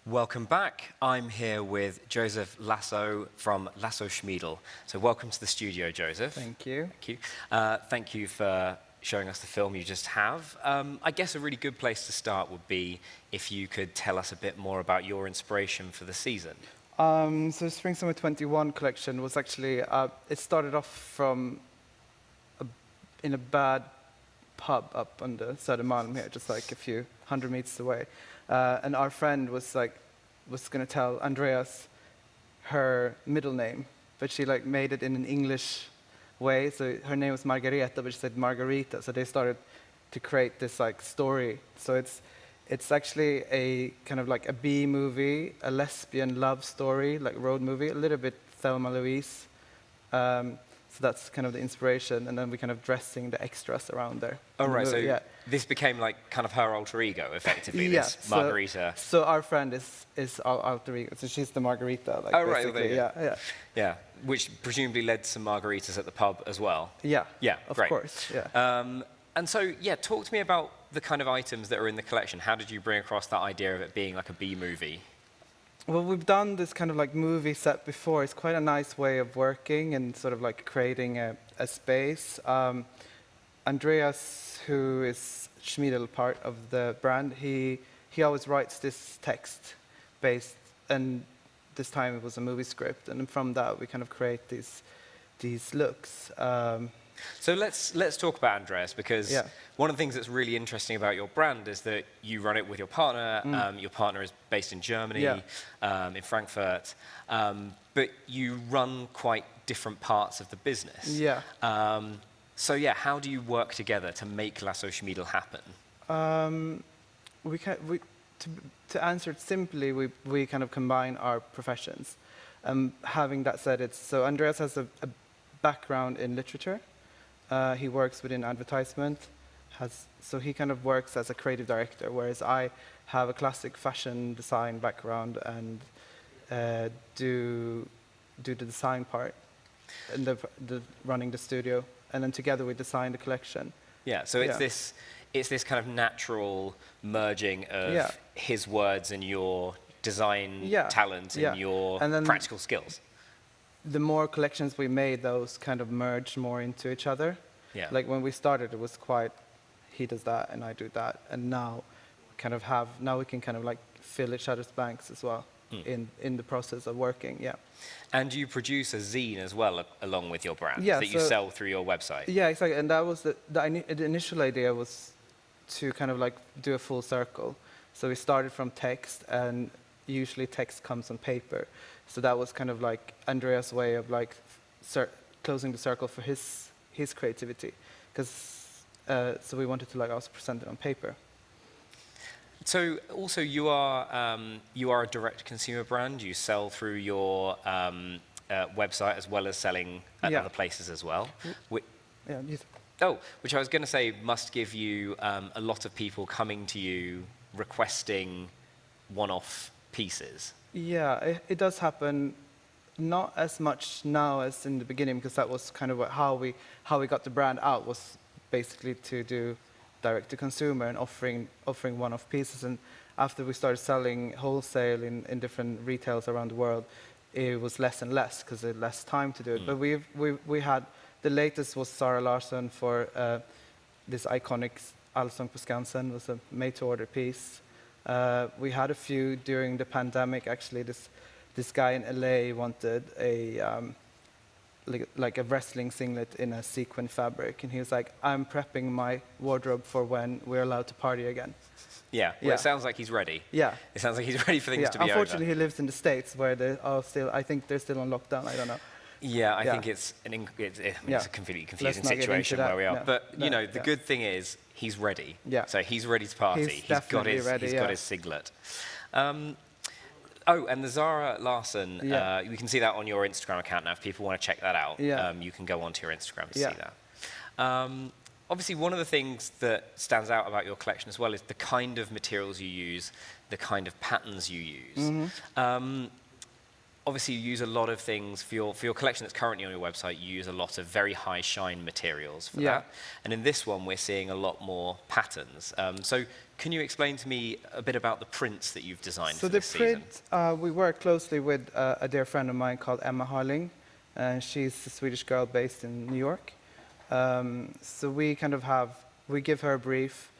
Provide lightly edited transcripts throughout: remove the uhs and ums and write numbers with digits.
Welcome back. I'm here with Joseph Lasso from Lazoschmidl. So welcome to the studio, Joseph. Thank you. Thank you. Thank you for showing us the film you just have. I guess a really good place to start would be if you could tell us a bit more about your inspiration for the season. So Spring/Summer 21 collection was actually, it started off from in a bad pub up on the Södermalm here, just like a few 100 meters away. And our friend was going to tell Andreas her middle name, but she made it in an English way. So her name was Margareta, but she said Margarita. So they started to create this story. So it's actually a kind of like a B movie, a lesbian love story, like road movie, a little bit Thelma Louise. So that's kind of the inspiration, and then we kind of dressing the extras around there. Oh, right, so this became like kind of her alter ego, effectively, this Margarita. So our friend is our alter ego, so she's the Margarita, oh, right, basically, yeah, which presumably led to some margaritas at the pub as well. Yeah, of great. course, yeah. And so, talk to me about the kind of items that are in the collection. How did you bring across that idea of it being like a B movie? Well, we've done this kind of like movie set before. It's quite a nice way of working and sort of like creating a space. Andreas, who is Schmidl, part of the brand, he always writes this text based, and this time it was a movie script, and from that we kind of create these looks. So let's talk about Andreas, because one of the things that's really interesting about your brand is that you run it with your partner. Your partner is based in Germany, in Frankfurt, but you run quite different parts of the business. So how do you work together to make Lazoschmidl happen? To answer it simply, we kind of combine our professions. Having that said, so Andreas has a background in literature. He works within advertisement, so he kind of works as a creative director, whereas I have a classic fashion design background and do the design part and the running the studio, and then together we design the collection. So it's this kind of natural merging of his words and your design talent and your practical skills. The more collections we made, those kind of merged more into each other. Like when we started, it was quite, he does that and I do that, and now we can kind of like fill each other's blanks as well in the process of working. And you produce a zine as well along with your brand that you sell through your website. Yeah, exactly. And that was the initial idea was to kind of like do a full circle. So we started from text, and usually text comes on paper. So that was kind of like Andreas' way of like closing the circle for his creativity, because so we wanted to like also present it on paper. So also you are a direct consumer brand. You sell through your website as well as selling at other places as well. Which I was going to say must give you a lot of people coming to you requesting one-off pieces. Yeah, it does happen, not as much now as in the beginning, because that was kind of how we got the brand out, was basically to do direct to consumer and offering one-off pieces. And after we started selling wholesale in different retails around the world, it was less and less because they had less time to do it. But we had, the latest was Zara Larsson for this iconic Allsång på Skansen, was a made-to-order piece. We had a few during the pandemic. Actually, this guy in LA wanted like a wrestling singlet in a sequin fabric, and he was like, "I'm prepping my wardrobe for when we're allowed to party again." It sounds like he's ready. It sounds like he's ready for things to be Unfortunately, he lives in the States, where they are still. I think they're still on lockdown. I don't know. I think it's a completely confusing situation where we are. But the good thing is he's ready. So he's ready to party. He's got his singlet. And the Zara Larsson, we can see that on your Instagram account now. If people want to check that out, you can go onto your Instagram to see that. Obviously, one of the things that stands out about your collection as well is the kind of materials you use, the kind of patterns you use. obviously, you use a lot of things for your collection that's currently on your website. You use a lot of very high shine materials for that. And in this one, we're seeing a lot more patterns. So can you explain to me a bit about the prints that you've designed for this season? So the print, we work closely with a dear friend of mine called Emma Harling. She's a Swedish girl based in New York. So we kind of we give her a brief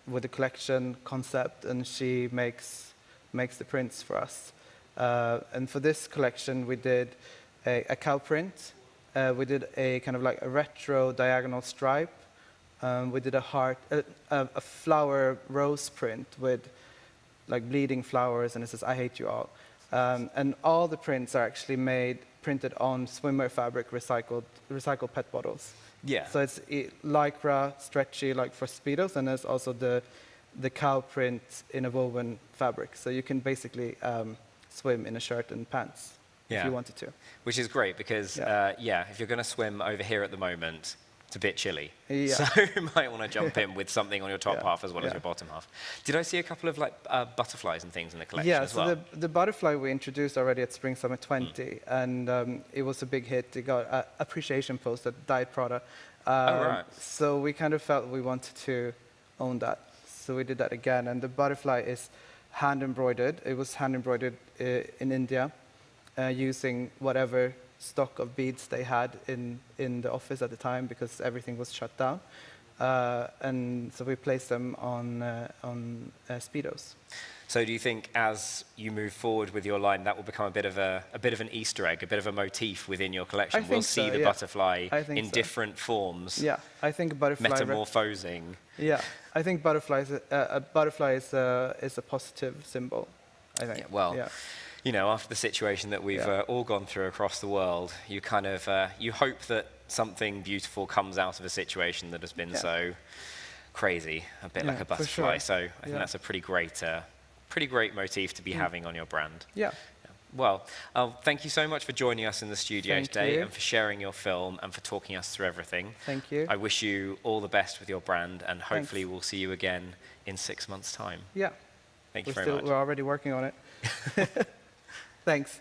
with the collection concept, and she makes the prints for us. And for this collection, we did a cow print. We did a kind of like a retro diagonal stripe. We did a flower rose print with like bleeding flowers, and it says, "I hate you all." And all the prints are actually printed on swimwear fabric, recycled PET bottles. Yeah. So it's lycra, stretchy, like for Speedos, and there's also the cow print in a woven fabric. So you can basically swim in a shirt and pants if you wanted to. Which is great because, if you're going to swim over here at the moment, it's a bit chilly. Yeah. So you might want to jump in with something on your top half as well as your bottom half. Did I see a couple of like butterflies and things in the collection as well? Yeah, so the butterfly we introduced already at Spring Summer 20, and it was a big hit. It got an appreciation post at Diet Prada. Right. So we kind of felt we wanted to own that. So we did that again, and the butterfly is hand embroidered. It was hand embroidered in India using whatever stock of beads they had in the office at the time, because everything was shut down. And so we placed them on Speedos. So do you think as you move forward with your line, that will become a bit of an Easter egg, a bit of a motif within your collection? We'll see the butterfly in different forms. Yeah, I think butterfly metamorphosing. Yeah, I think a butterfly is a positive symbol, I think. You know, after the situation that we've all gone through across the world, you kind of you hope that something beautiful comes out of a situation that has been so crazy, a bit like a butterfly. So I think that's a pretty great motif to be having on your brand. Yeah. Well, thank you so much for joining us in the studio today and for sharing your film and for talking us through everything. Thank you. I wish you all the best with your brand, and hopefully we'll see you again in 6 months' time. Yeah. Thank you very much. We're already working on it. Thanks.